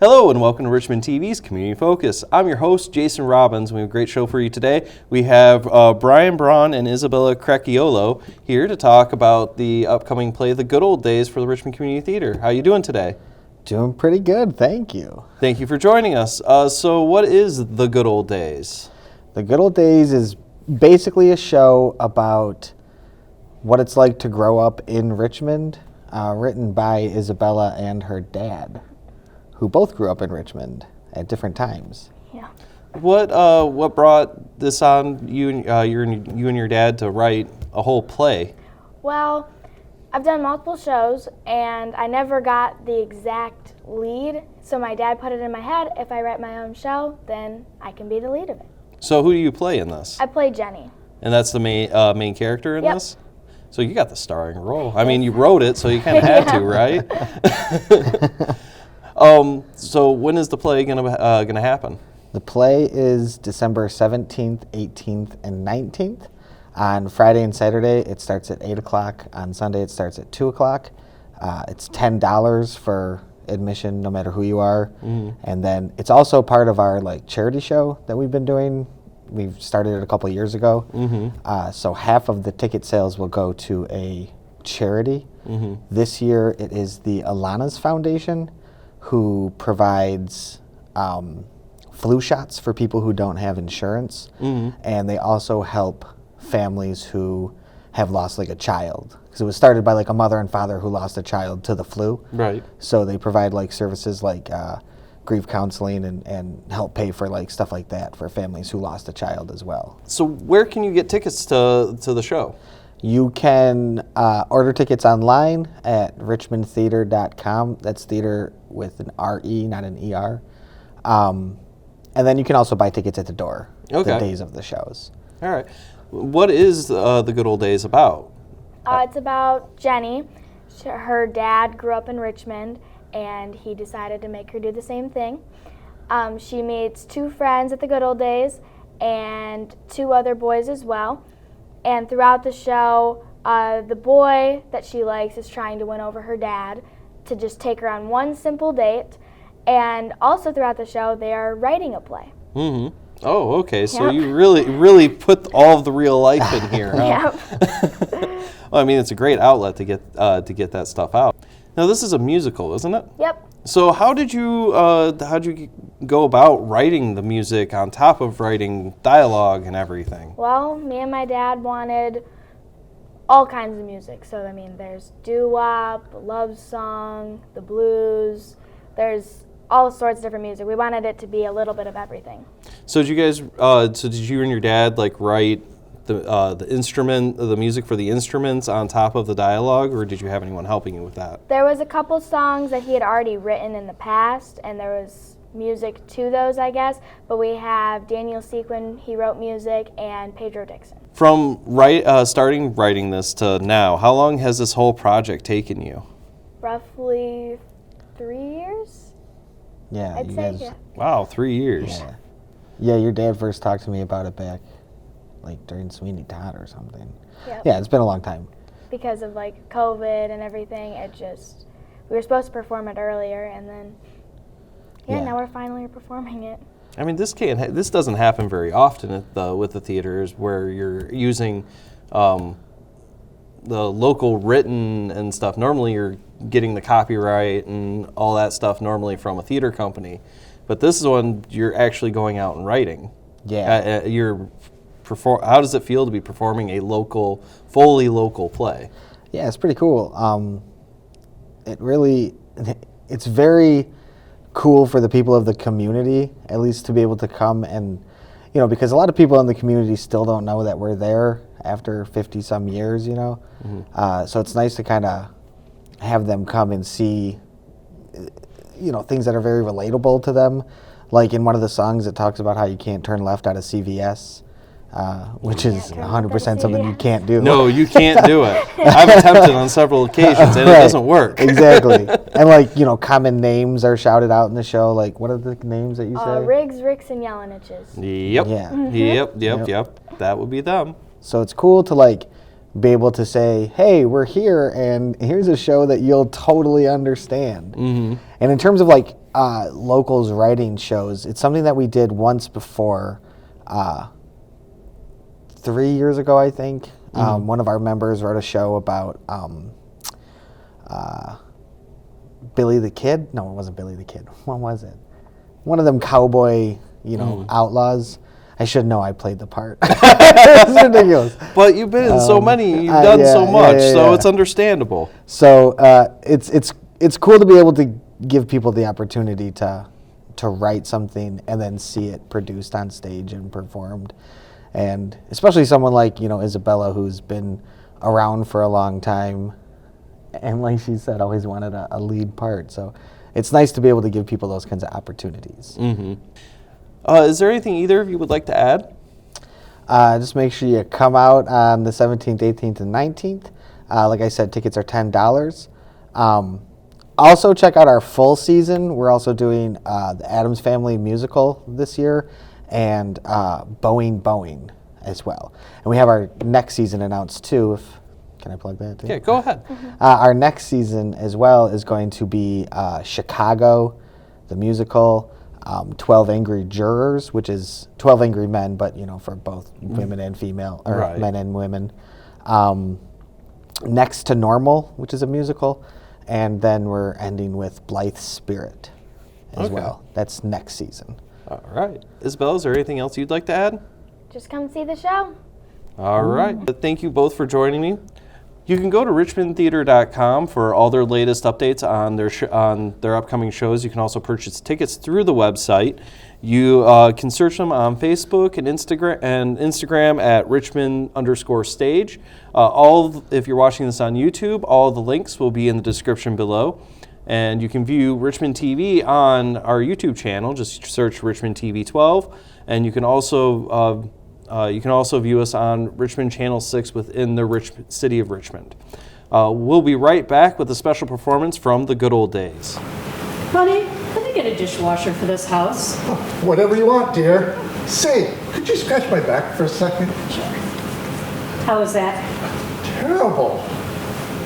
Hello and welcome to Richmond TV's Community Focus. I'm your host, Jason Robbins. We have a great show for you today. We have Bryan, Brawn, and Isabella Cracchiolo here to talk about the upcoming play, The Good Old Days, for the Richmond Community Theater. How are you doing today? Doing pretty good, thank you. Thank you for joining us. So what is The Good Old Days? The Good Old Days is basically a show about what it's like to grow up in Richmond, written by Isabella and her dad, who both grew up in Richmond at different times. Yeah. What brought this on you and your dad to write a whole play? Well, I've done multiple shows, and I never got the exact lead, so my dad put it in my head, if I write my own show, then I can be the lead of it. So who do you play in this? I play Jenny. And that's the main character in Yep. this? So you got the starring role. I mean, you wrote it, so you kind of had to, right? So when is the play gonna happen? The play is December 17th, 18th, and 19th. On Friday and Saturday, it starts at 8 o'clock. On Sunday, it starts at 2 o'clock. It's $10 for admission, no matter who you are. Mm-hmm. And then it's also part of our charity show that we've been doing. We've started it a couple of years ago. Mm-hmm. So half of the ticket sales will go to a charity. Mm-hmm. This year, it is the Alana's Foundation, who provides flu shots for people who don't have insurance. Mm-hmm. And they also help families who have lost a child, because it was started by a mother and father who lost a child to the flu. Right. So they provide services like grief counseling and help pay for stuff like that for families who lost a child as well. So where can you get tickets to the show? You can order tickets online at richmondtheater.com. That's theater with an R-E, not an E-R. And then you can also buy tickets at the door the days of the shows. All right. What is The Good Old Days about? It's about Jenny. Her dad grew up in Richmond, and he decided to make her do the same thing. She meets two friends at the Good Old Days and two other boys as well. And throughout the show, the boy that she likes is trying to win over her dad to just take her on one simple date. And also throughout the show, they are writing a play. Mm-hmm. Oh, okay. So you really put all of the real life in here, huh? Yep. Well, I mean, it's a great outlet to get that stuff out. Now, this is a musical, isn't it? Yep. So how did you go about writing the music on top of writing dialogue and everything? Well, me and my dad wanted all kinds of music. So, I mean, there's doo-wop, love song, the blues. There's all sorts of different music. We wanted it to be a little bit of everything. So did you guys? Did you and your dad write the music for the instruments on top of the dialogue, or did you have anyone helping you with that? There was a couple songs that he had already written in the past, and there was music to those, I guess. But we have Daniel Sequin, he wrote music, and Pedro Dixon. From starting writing this to now, how long has this whole project taken you? Roughly 3 years. Yeah, I'd you say, guys. yeah. Wow, 3 years. Yeah, your dad first talked to me about it back, during Sweeney Todd or something. Yep. Yeah, it's been a long time. Because of COVID and everything, we were supposed to perform it earlier, and then now we're finally performing it. I mean, this doesn't happen very often with the theaters, where you're using the local written and stuff. Normally, you're getting the copyright and all that stuff normally from a theater company, but this is one you're actually going out and writing. Yeah. How does it feel to be performing a fully local play? Yeah, it's pretty cool. It's very cool for the people of the community, at least, to be able to come and, because a lot of people in the community still don't know that we're there after 50 some years, Mm-hmm. So it's nice to kind of have them come and see, things that are very relatable to them. Like in one of the songs, it talks about how you can't turn left out of CVS. Which is 100% something you can't do. No, you can't do it. I've attempted on several occasions, and it doesn't work. Exactly. And common names are shouted out in the show. What are the names that you say? Riggs, Ricks, and Yeleniches. Yep. Yeah. Mm-hmm. Yep. That would be them. So it's cool to be able to say, hey, we're here, and here's a show that you'll totally understand. Mm-hmm. And in terms of locals writing shows. It's something that we did once before, 3 years ago, I think. One of our members wrote a show about Billy the Kid. No, it wasn't Billy the Kid. What was it? One of them cowboy, outlaws. I should know I played the part. It's ridiculous. But you've been in so many, you've done so much, so it's understandable. So it's cool to be able to give people the opportunity to write something and then see it produced on stage and performed. And especially someone like, Isabella, who's been around for a long time, and like she said, always wanted a lead part. So it's nice to be able to give people those kinds of opportunities. Mm-hmm. Is there anything either of you would like to add? Just make sure you come out on the 17th, 18th, and 19th. Like I said, tickets are $10. Also, check out our full season. We're also doing the Addams Family musical this year and Boeing as well. And we have our next season announced too. Can I plug that too? Yeah, go ahead. Our next season as well is going to be Chicago, the musical, 12 Angry Jurors, which is 12 Angry Men, but for both women and female, or men and women. Next to Normal, which is a musical, and then we're ending with Blythe's Spirit as well. That's next season. All right. Isabella, is there anything else you'd like to add? Just come see the show. All right. Thank you both for joining me. You can go to richmondtheater.com for all their latest updates on their upcoming shows. You can also purchase tickets through the website. You can search them on Facebook and Instagram at Richmond_stage. If you're watching this on YouTube, all the links will be in the description below. And you can view Richmond TV on our YouTube channel. Just search Richmond TV 12. And you can also view us on Richmond Channel 6 within the city of Richmond. We'll be right back with a special performance from the good old days. Honey, let me get a dishwasher for this house. Oh, whatever you want, dear. Say, could you scratch my back for a second? How is that? Terrible.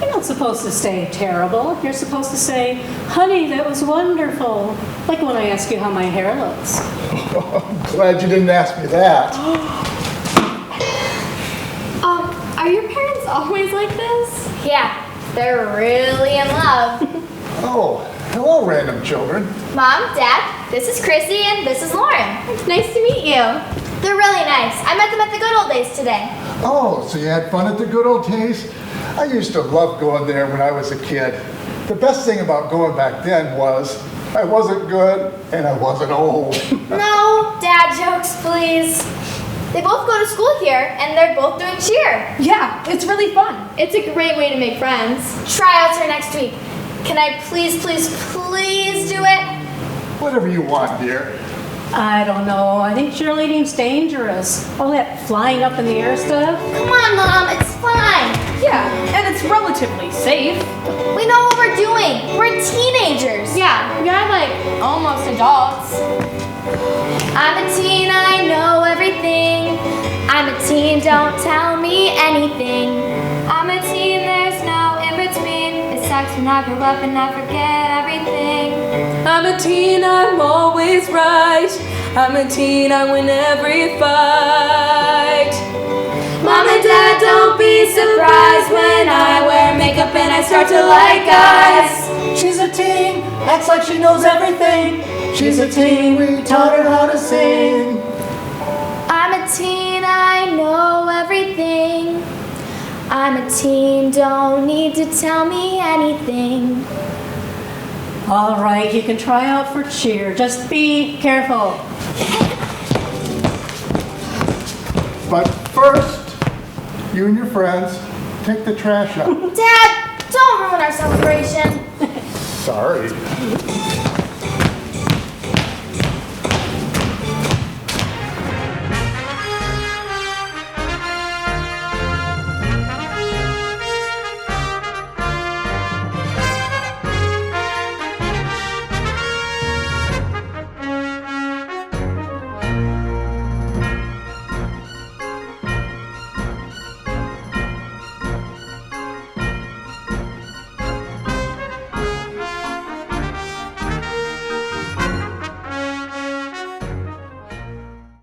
You're not supposed to say terrible. You're supposed to say, honey, that was wonderful. Like when I ask you how my hair looks. I'm glad you didn't ask me that. Are your parents always like this? Yeah, they're really in love. Oh, hello, random children. Mom, Dad, this is Chrissy and this is Lauren. Nice to meet you. They're really nice. I met them at the good old days today. Oh, so you had fun at the good old days? I used to love going there when I was a kid. The best thing about going back then was I wasn't good and I wasn't old. No, Dad jokes, please. They both go to school here and they're both doing cheer. Yeah, it's really fun. It's a great way to make friends. Tryouts are next week. Can I please do it? Whatever you want, dear. I don't know. I think cheerleading's dangerous. All that flying up in the air stuff. Come on, Mom, it's fine. Yeah, and it's relatively safe. We know what we're doing. We're teenagers. Yeah, you're like almost adults. I'm a teen, I know everything. I'm a teen, don't tell me anything. I'm a teen, there's no in between. It sucks when I grow up and I forget everything. I'm a teen, I'm always right. I'm a teen, I win every fight. Mom and Dad, don't be surprised when I wear makeup and I start to like guys. She's a teen, acts like she knows everything. She's a teen, we taught her how to sing. I'm a teen, I know everything. I'm a teen, don't need to tell me anything. All right, you can try out for cheer. Just be careful. But first, you and your friends take the trash out. Dad, don't ruin our celebration. Sorry.